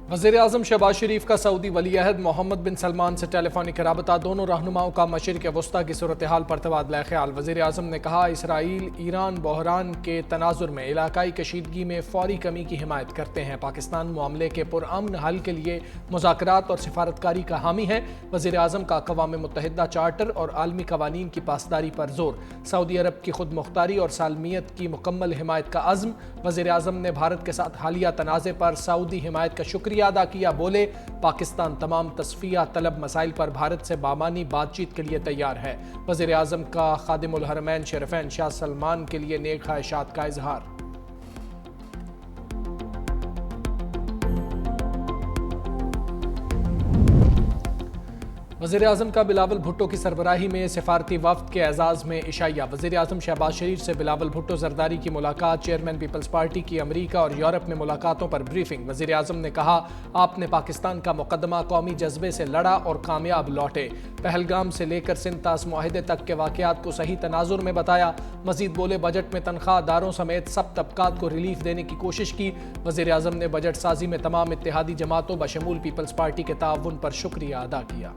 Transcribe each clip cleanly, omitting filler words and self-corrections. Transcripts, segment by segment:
वज़ीर-ए-आज़म शहबाज शरीफ का सऊदी वली-अहद मोहम्मद बिन सलमान से टेलीफोनिक रबता, दोनों रहनुमाओं का मशरिक़ वस्ता की सूरत हाल पर तबादला ख्याल। वज़ीर-ए-आज़म ने कहा, इसराइल ईरान बहरान के तनाजुर में इलाकाई कशीदगी में फौरी कमी की हिमायत करते हैं। पाकिस्तान मामले के पुरअमन हल के लिए मुज़ाकरात और सिफारतकारी का हामी है। वज़ीर-ए-आज़म का अक़वाम मुत्तहिदा चार्टर और आलमी क़वानीन की पासदारी पर जोर। सऊदी अरब की खुद मुख्तारी और सालमियत की मुकम्मल हिमायत का अज़्म। वज़ीर-ए-आज़म ने भारत के साथ हालिया तनाज़े पर सऊदी हिमायत का शुक्रिया अदा किया। बोले, पाकिस्तान तमाम तस्फिया तलब मसाइल पर भारत से बामानी बातचीत के लिए तैयार है। वज़ीर-ए-आज़म का खादिमुल हरमैन शरीफैन शाह सलमान के लिए नेक ख्वाहिशात का इजहार। वज़ीर-ए-आज़म का बिलावल भुट्टो की सरबराही में सिफारती वफ़द के एजाज़ में इशाइया। वज़ीर-ए-आज़म शहबाज शरीफ से बिलावल भुट्टो ज़रदारी की मुलाकात। चेयरमैन पीपल्स पार्टी की अमरीका और यूरोप में मुलाकातों पर ब्रीफिंग। वज़ीर-ए-आज़म ने कहा, आपने पाकिस्तान का मुकदमा कौमी जज्बे से लड़ा और कामयाब लौटे। पहलगाम से लेकर सिंतास मुआहदे तक के वाक़यात को सही तनाजुर में बताया। मज़ीद बोले, बजट में तनख्वाहदारों समेत सब तबकात को रिलीफ देने की कोशिश की। वज़ीर-ए-आज़म ने बजट साजी में तमाम इत्तेहादी जमातों बशमूल पीपल्स पार्टी के ताउन पर शुक्रिया अदा किया।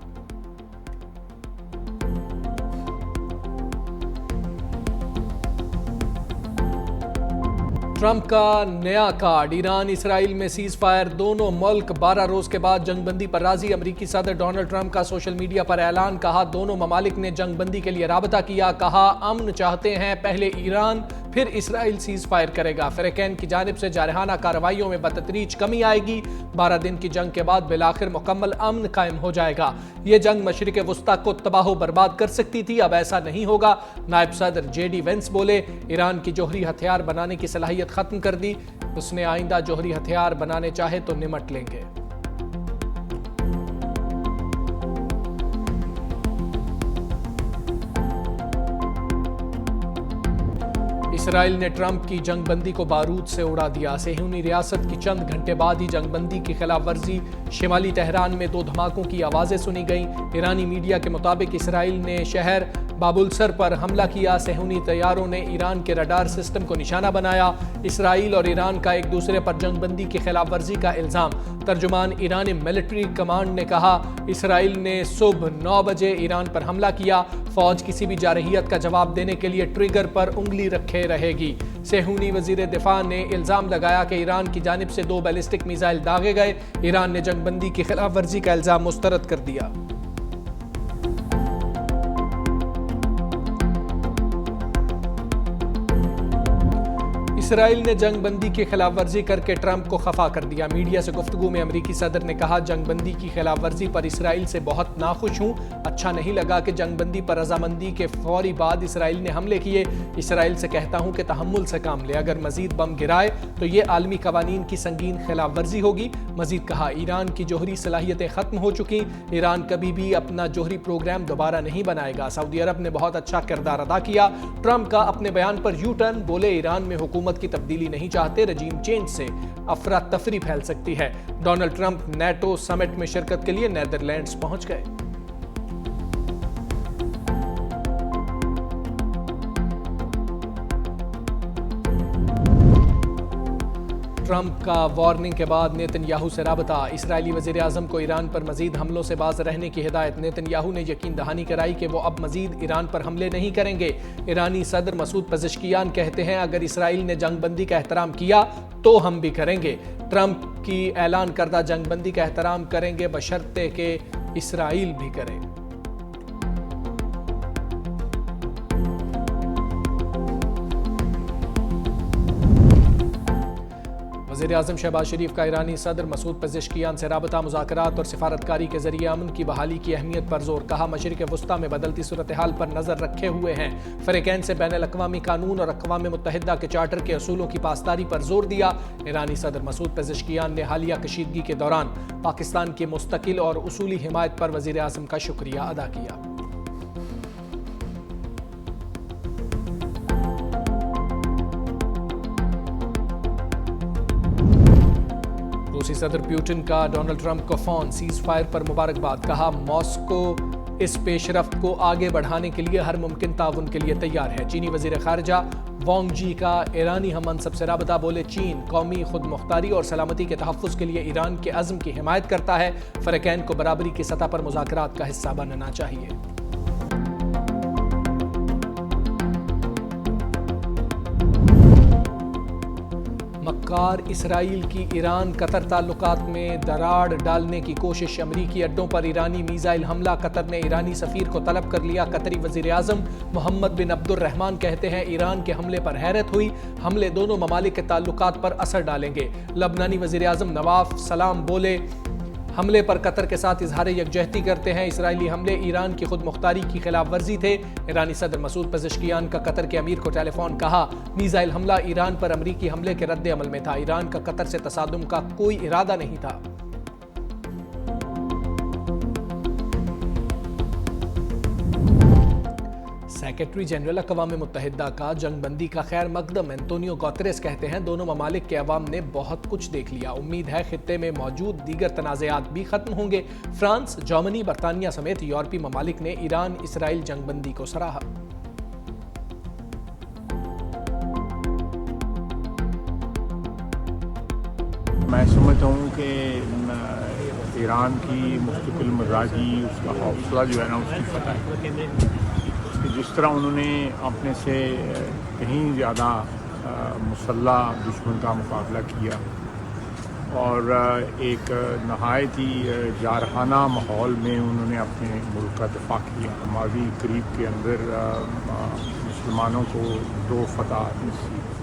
ट्रंप का नया कार्ड। ईरान इसराइल में सीज फायर, दोनों मुल्क 12 रोज के बाद जंगबंदी पर राजी। अमरीकी सदर डोनाल्ड ट्रंप का सोशल मीडिया पर ऐलान। कहा, दोनों ममालिक ने जंगबंदी के लिए राबता किया। कहा, अमन चाहते हैं, पहले ईरान फिर इसराइल सीज फायर करेगा। फ़िरक़ैन की जानिब से जारहाना कार्रवाइयों में बतदरीज कमी आएगी। 12 दिन की जंग के बाद बिलाखिर मुकम्मल अमन कायम हो जाएगा। ये जंग मशरिक़ वस्ता को तबाह बर्बाद कर सकती थी, अब ऐसा नहीं होगा। नायब सदर JD वेंस बोले, ईरान की जोहरी हथियार बनाने की सलाहियत खत्म कर दी। उसने आइंदा जोहरी हथियार बनाने चाहे तो निमट लेंगे। इसराइल ने ट्रंप की जंगबंदी को बारूद से उड़ा दिया। सेहूनी रियासत की चंद घंटे बाद ही जंगबंदी की खिलाफ वर्जी। शिमाली तेहरान में 2 धमाकों की आवाज़ें सुनी गईं। ईरानी मीडिया के मुताबिक इसराइल ने शहर बाबुलसर पर हमला किया। सेहूनी तैयारों ने ईरान के रडार सिस्टम को निशाना बनाया। इसराइल और ईरान का एक दूसरे पर जंगबंदी की खिलाफ वर्जी का इल्ज़ाम। तर्जुमान ईरानी मिलिट्री कमांड ने कहा, इसराइल ने सुबह 9 बजे ईरान पर हमला किया। फौज किसी भी जारहियत का जवाब देने के लिए ट्रिगर पर उंगली रखे रहेगी। सेहूनी वजीर दिफा ने इल्ज़ाम लगाया कि ईरान की जानिब से 2 बैलिस्टिक मिसाइल दागे गए। ईरान ने जंगबंदी की खिलाफ वर्जी का इल्ज़ाम मुस्तरद कर दिया। इसराइल ने जंगबंदी की खिलाफ वर्जी करके ट्रंप को खफा कर दिया। मीडिया से गुफ्तगू में अमरीकी सदर ने कहा, जंगबंदी की खिलाफ वर्जी पर इसराइल से बहुत नाखुश हूँ। अच्छा नहीं लगा कि जंगबंदी पर रजामंदी के फौरी बाद इसराइल ने हमले किए। इसराइल से कहता हूँ कि तहम्मुल से काम ले, अगर मजीद बम गिराए तो ये आलमी कवानीन की संगीन खिलाफ वर्जी होगी। मजीद कहा, ईरान की जोहरी सलाहियतें खत्म हो चुकी। ईरान कभी भी अपना जोहरी प्रोग्राम दोबारा नहीं बनाएगा। सऊदी अरब ने बहुत अच्छा किरदार अदा किया। ट्रंप का अपने बयान पर यू टर्न। बोले, ईरान में हुकूमत की तब्दीली नहीं चाहते, रजीम चेंज से अफरा तफरी फैल सकती है। डोनाल्ड ट्रंप नेटो समिट में शिरकत के लिए नीदरलैंड्स पहुंच गए। ट्रंप का वार्निंग के बाद नेतन्याहू से राबता। इसराइली वज़ीर आज़म को ईरान पर मजीद हमलों से बाज रहने की हिदायत। नेतन्याहू ने यकीन दहानी कराई कि वो अब मजीद ईरान पर हमले नहीं करेंगे। ईरानी सदर मसूद पेज़ेश्कियान कहते हैं, अगर इसराइल ने जंगबंदी का एहतराम किया तो हम भी करेंगे। ट्रंप की ऐलान करदा जंगबंदी का एहतराम करेंगे बशर्ते कि इसराइल भी करे। वज़ीर-ए-आज़म शहबाज शरीफ का ईरानी सदर मसूद पेज़ेश्कियान से राबता। मुज़ाकरात और सिफारतकारी के जरिए अमन की बहाली की अहमियत पर जोर। कहा, मशरिक़ वस्ता में बदलती सूरत हाल पर नज़र रखे हुए हैं। फ़िरक़ैन से बैनुल-अक़वामी कानून और अक़वाम मुत्तहिदा के चार्टर के असूलों की पासदारी पर जोर दिया। ईरानी सदर मसूद पेज़ेश्कियान ने हालिया कशीदगी के दौरान पाकिस्तान की मुस्तकिल और उसूली हिमायत पर वज़ीर-ए-आज़म का शुक्रिया अदा किया। रूसी सदर पुतिन का डोनाल्ड ट्रंप को फोन। सीज फायर पर मुबारकबाद। कहा, मॉस्को اس پیش رفت کو آگے بڑھانے کے لیے ہر ممکن تعاون کے لیے تیار ہے۔ چینی وزیر خارجہ وانگ جی کا ایرانی ہم منصب سے رابطہ، بولے چین قومی خود مختاری اور سلامتی کے تحفظ کے لیے ایران کے عزم کی حمایت کرتا ہے، فریقین کو برابری کی سطح پر مذاکرات کا حصہ بننا چاہیے۔ مکار اسرائیل کی ایران قطر تعلقات میں دراڑ ڈالنے کی کوشش، امریکی اڈوں پر ایرانی میزائل حملہ، قطر نے ایرانی سفیر کو طلب کر لیا۔ قطری وزیر اعظم محمد بن عبد الرحمن کہتے ہیں ایران کے حملے پر حیرت ہوئی، حملے دونوں ممالک کے تعلقات پر اثر ڈالیں گے۔ لبنانی وزیر اعظم نواف سلام بولے حملے پر قطر کے ساتھ اظہار یکجہتی کرتے ہیں، اسرائیلی حملے ایران کی خود مختاری کی خلاف ورزی تھے۔ ایرانی صدر مسعود پزشکیان کا قطر کے امیر کو ٹیلی فون، کہا میزائل حملہ ایران پر امریکی حملے کے رد عمل میں تھا، ایران کا قطر سے تصادم کا کوئی ارادہ نہیں تھا۔ سیکرٹری جنرل اقوام متحدہ کا جنگ بندی کا خیر مقدم انتونیو گوتریس کہتے ہیں دونوں ممالک کے عوام نے بہت کچھ دیکھ لیا، امید ہے خطے میں موجود دیگر تنازعات بھی ختم ہوں گے۔ فرانس، جرمنی، برطانیہ سمیت یورپی ممالک نے ایران اسرائیل جنگ بندی کو سراہا۔ میں سمجھتا ہوں کہ ایران کی مستقل مزاجی، اس کا حوصلہ جو ہے نا، اس کی فتح ہے کہ جس طرح انہوں نے اپنے سے کہیں زیادہ مسلح دشمن کا مقابلہ کیا اور ایک نہایت ہی جارحانہ ماحول میں انہوں نے اپنے ملک کا دفاع کیا۔ ماضی قریب کے اندر مسلمانوں کو 2 فتح نصیب۔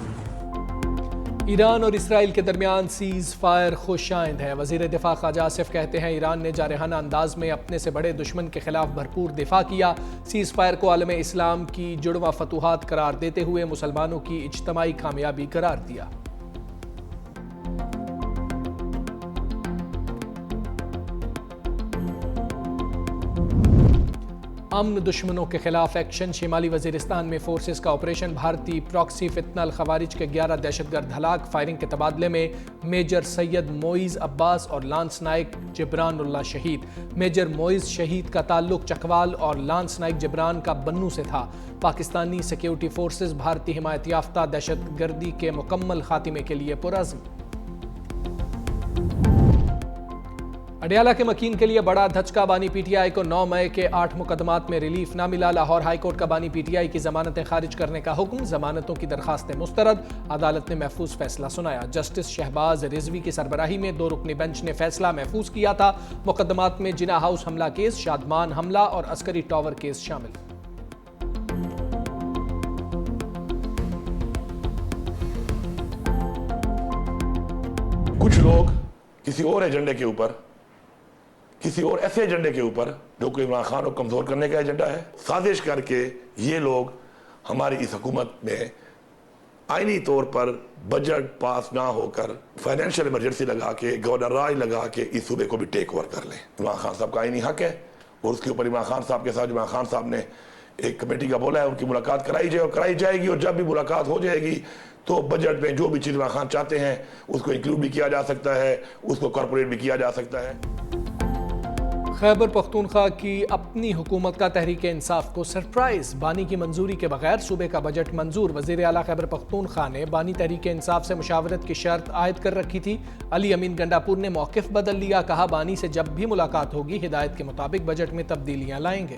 ایران اور اسرائیل کے درمیان سیز فائر خوش آئند ہے، وزیر دفاع خواجہ آصف کہتے ہیں ایران نے جارحانہ انداز میں اپنے سے بڑے دشمن کے خلاف بھرپور دفاع کیا، سیز فائر کو عالم اسلام کی جڑواں فتوحات قرار دیتے ہوئے مسلمانوں کی اجتماعی کامیابی قرار دیا۔ امن دشمنوں کے خلاف ایکشن، شمالی وزیرستان میں فورسز کا آپریشن، بھارتی پراکسی فتنہ الخوارج کے 11 دہشت گرد ہلاک، فائرنگ کے تبادلے میں میجر سید موئز عباس اور لانس نائک جبران اللہ شہید۔ میجر موئز شہید کا تعلق چکوال اور لانس نائک جبران کا بنو سے تھا۔ پاکستانی سیکیورٹی فورسز بھارتی حمایت یافتہ دہشت گردی کے مکمل خاتمے کے لیے پرعزم۔ اڈیالہ کے مکین کے لیے بڑا دھچکا، بانی پی ٹی آئی کو 9 مئی کے 8 مقدمات میں ریلیف نہ ملا، لاہور ہائی کورٹ کا بانی پی ٹی آئی کی ضمانتیں خارج کرنے کا حکم، ضمانتوں کی درخواستیں مسترد، عدالت نے محفوظ فیصلہ سنایا۔ جسٹس شہباز رضوی کی سربراہی میں 2 رکنی بینچ نے فیصلہ محفوظ کیا تھا، مقدمات میں جناح ہاؤس حملہ کیس، شادمان حملہ اور عسکری ٹاور کیس شامل۔ کچھ لوگ کسی اور ایجنڈے کے اوپر، کسی اور ایسے ایجنڈے کے اوپر جو کہ عمران خان کو کمزور کرنے کا ایجنڈا ہے، سازش کر کے یہ لوگ ہماری اس حکومت میں آئینی طور پر بجٹ پاس نہ ہو کر فائنینشیل ایمرجنسی لگا کے، گورنر راج لگا کے اس صوبے کو بھی ٹیک اوور کر لیں۔ عمران خان صاحب کا آئینی حق ہے اور اس کے اوپر عمران خان صاحب کے ساتھ عمران خان صاحب نے ایک کمیٹی کا بولا ہے، ان کی ملاقات کرائی جائے اور کرائی جائے گی، اور جب بھی ملاقات ہو جائے گی تو بجٹ میں جو بھی چیز عمران خان چاہتے ہیں اس کو انکلوڈ بھی کیا جا سکتا ہے، اس کو کارپوریٹ بھی کیا جا سکتا ہے۔ خیبر پختونخوا کی اپنی حکومت کا تحریک انصاف کو سرپرائز، بانی کی منظوری کے بغیر صوبے کا بجٹ منظور، وزیر اعلیٰ خیبر پختونخوا نے بانی تحریک انصاف سے مشاورت کی شرط عائد کر رکھی تھی۔ علی امین گنڈاپور نے موقف بدل لیا، کہا بانی سے جب بھی ملاقات ہوگی ہدایت کے مطابق بجٹ میں تبدیلیاں لائیں گے۔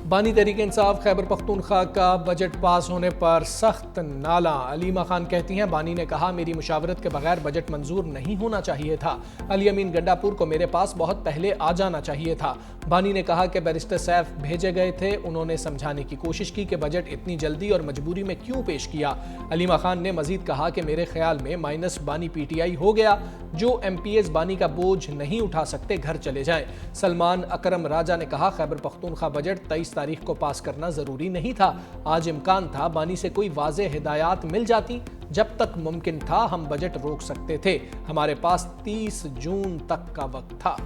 بانی تحریک انصاف خیبر پختونخوا کا بجٹ پاس ہونے پر سخت نالاں، علیمہ خان کہتی ہیں بانی نے کہا میری مشاورت کے بغیر بجٹ منظور نہیں ہونا چاہیے تھا، علی امین گنڈاپور کو میرے پاس بہت پہلے آ جانا چاہیے تھا۔ بانی نے کہا کہ بیرسٹر سیف بھیجے گئے تھے، انہوں نے سمجھانے کی کوشش کی کہ بجٹ اتنی جلدی اور مجبوری میں کیوں پیش کیا۔ علیمہ خان نے مزید کہا کہ میرے خیال میں مائنس بانی پی ٹی آئی ہو گیا، جو ایم پی ایز بانی کا بوجھ نہیں اٹھا سکتے گھر چلے جائیں۔ سلمان اکرم راجہ نے کہا خیبر پختونخوا بجٹ 23 تاریخ کو پاس کرنا ضروری نہیں تھا، آج امکان تھا بانی سے کوئی واضح ہدایات مل جاتی، جب تک ممکن تھا ہم بجٹ روک سکتے تھے، ہمارے پاس 30 جون تک کا وقت تھا۔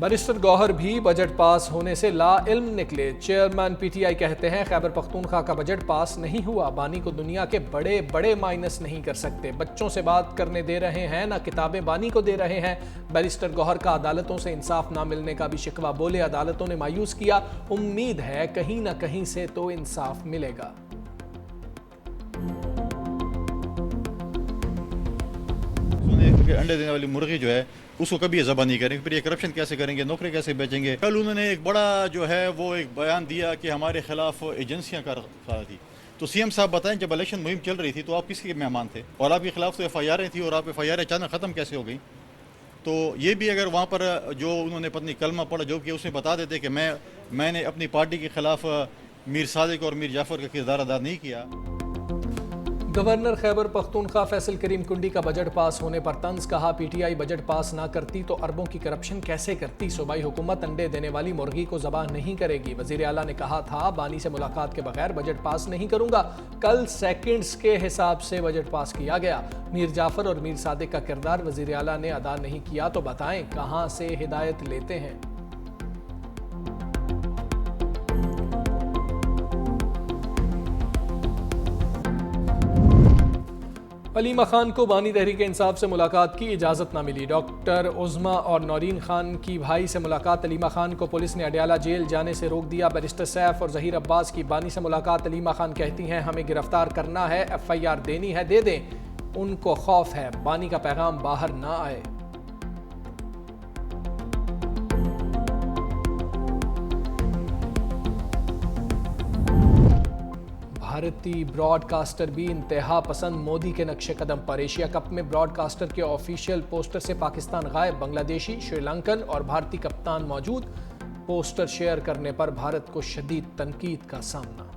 बैरिस्टर गौहर भी बजट पास होने से ला इल्म निकले। चेयरमैन पीटीआई कहते हैं खैबर पख्तूनख्वा का बजट पास नहीं हुआ, बानी को दुनिया के बड़े बड़े माइनस नहीं कर सकते। बच्चों से बात करने दे रहे हैं ना किताबें बानी को दे रहे हैं। बैरिस्टर गौहर का अदालतों से इंसाफ ना मिलने का भी शिकवा, बोले अदालतों ने मायूस किया, उम्मीद है कहीं ना कहीं से तो इंसाफ मिलेगा। अंडे देने वाली मुर्गी जो है उसको कभी ज़बा नहीं करेंगे, फिर ये करप्शन कैसे करेंगे, नौकरी कैसे बेचेंगे। कल उन्होंने एक बड़ा जो है वो एक बयान दिया कि हमारे खिलाफ एजेंसियां कर रही थी। तो सीएम साहब बताएं, जब इलेक्शन मुहिम चल रही थी तो आप किसके मेहमान थे, और आपके खिलाफ तो FIR थी, और आप FIR अचानक ख़त्म कैसे हो गई। तो ये भी अगर वहाँ पर जो उन्होंने पत्नी कलमा पढ़ा जो कि उसमें बता देते कि मैंने अपनी पार्टी के खिलाफ मीर सादिक और मीर जाफर का किरदार अदा नहीं किया। गवर्नर खैबर पख्तूनख्वा फैसल करीम कुंडी का बजट पास होने पर तंज, कहा पीटीआई बजट पास ना करती तो अरबों की करप्शन कैसे करती। सूबाई हुकूमत अंडे देने वाली मुर्गी को ज़बाह नहीं करेगी। वज़ीर आला ने कहा था बानी से मुलाकात के बगैर बजट पास नहीं करूंगा। कल सेकंड्स के हिसाब से बजट पास किया गया। मीर जाफर और मीर सादिक का किरदार वज़ीर आला ने अदा नहीं किया तो बताएं कहां से हिदायत लेते हैं। अलीमा खान को बानी तहरीक इंसाफ से मुलाकात की इजाज़त न मिली। डॉक्टर उज़मा और नौरीन खान की भाई से मुलाकात अलीमा खान को पुलिस ने अडयाला जेल जाने से रोक दिया। बैरिस्टर सैफ और ज़हीर अब्बास की बानी से मुलाकात। अलीमा खान कहती हैं हमें गिरफ्तार करना है, FIR देनी है दे दें, उनको खौफ है बानी का पैगाम बाहर ना आए। भारतीय ब्रॉडकास्टर भी इंतहा पसंद मोदी के नक्शे कदम पर। एशिया कप में ब्रॉडकास्टर के ऑफिशियल पोस्टर से पाकिस्तान गायब। बांग्लादेशी, श्रीलंकन और भारतीय कप्तान मौजूद। पोस्टर शेयर करने पर भारत को शदीद तनकीद का सामना।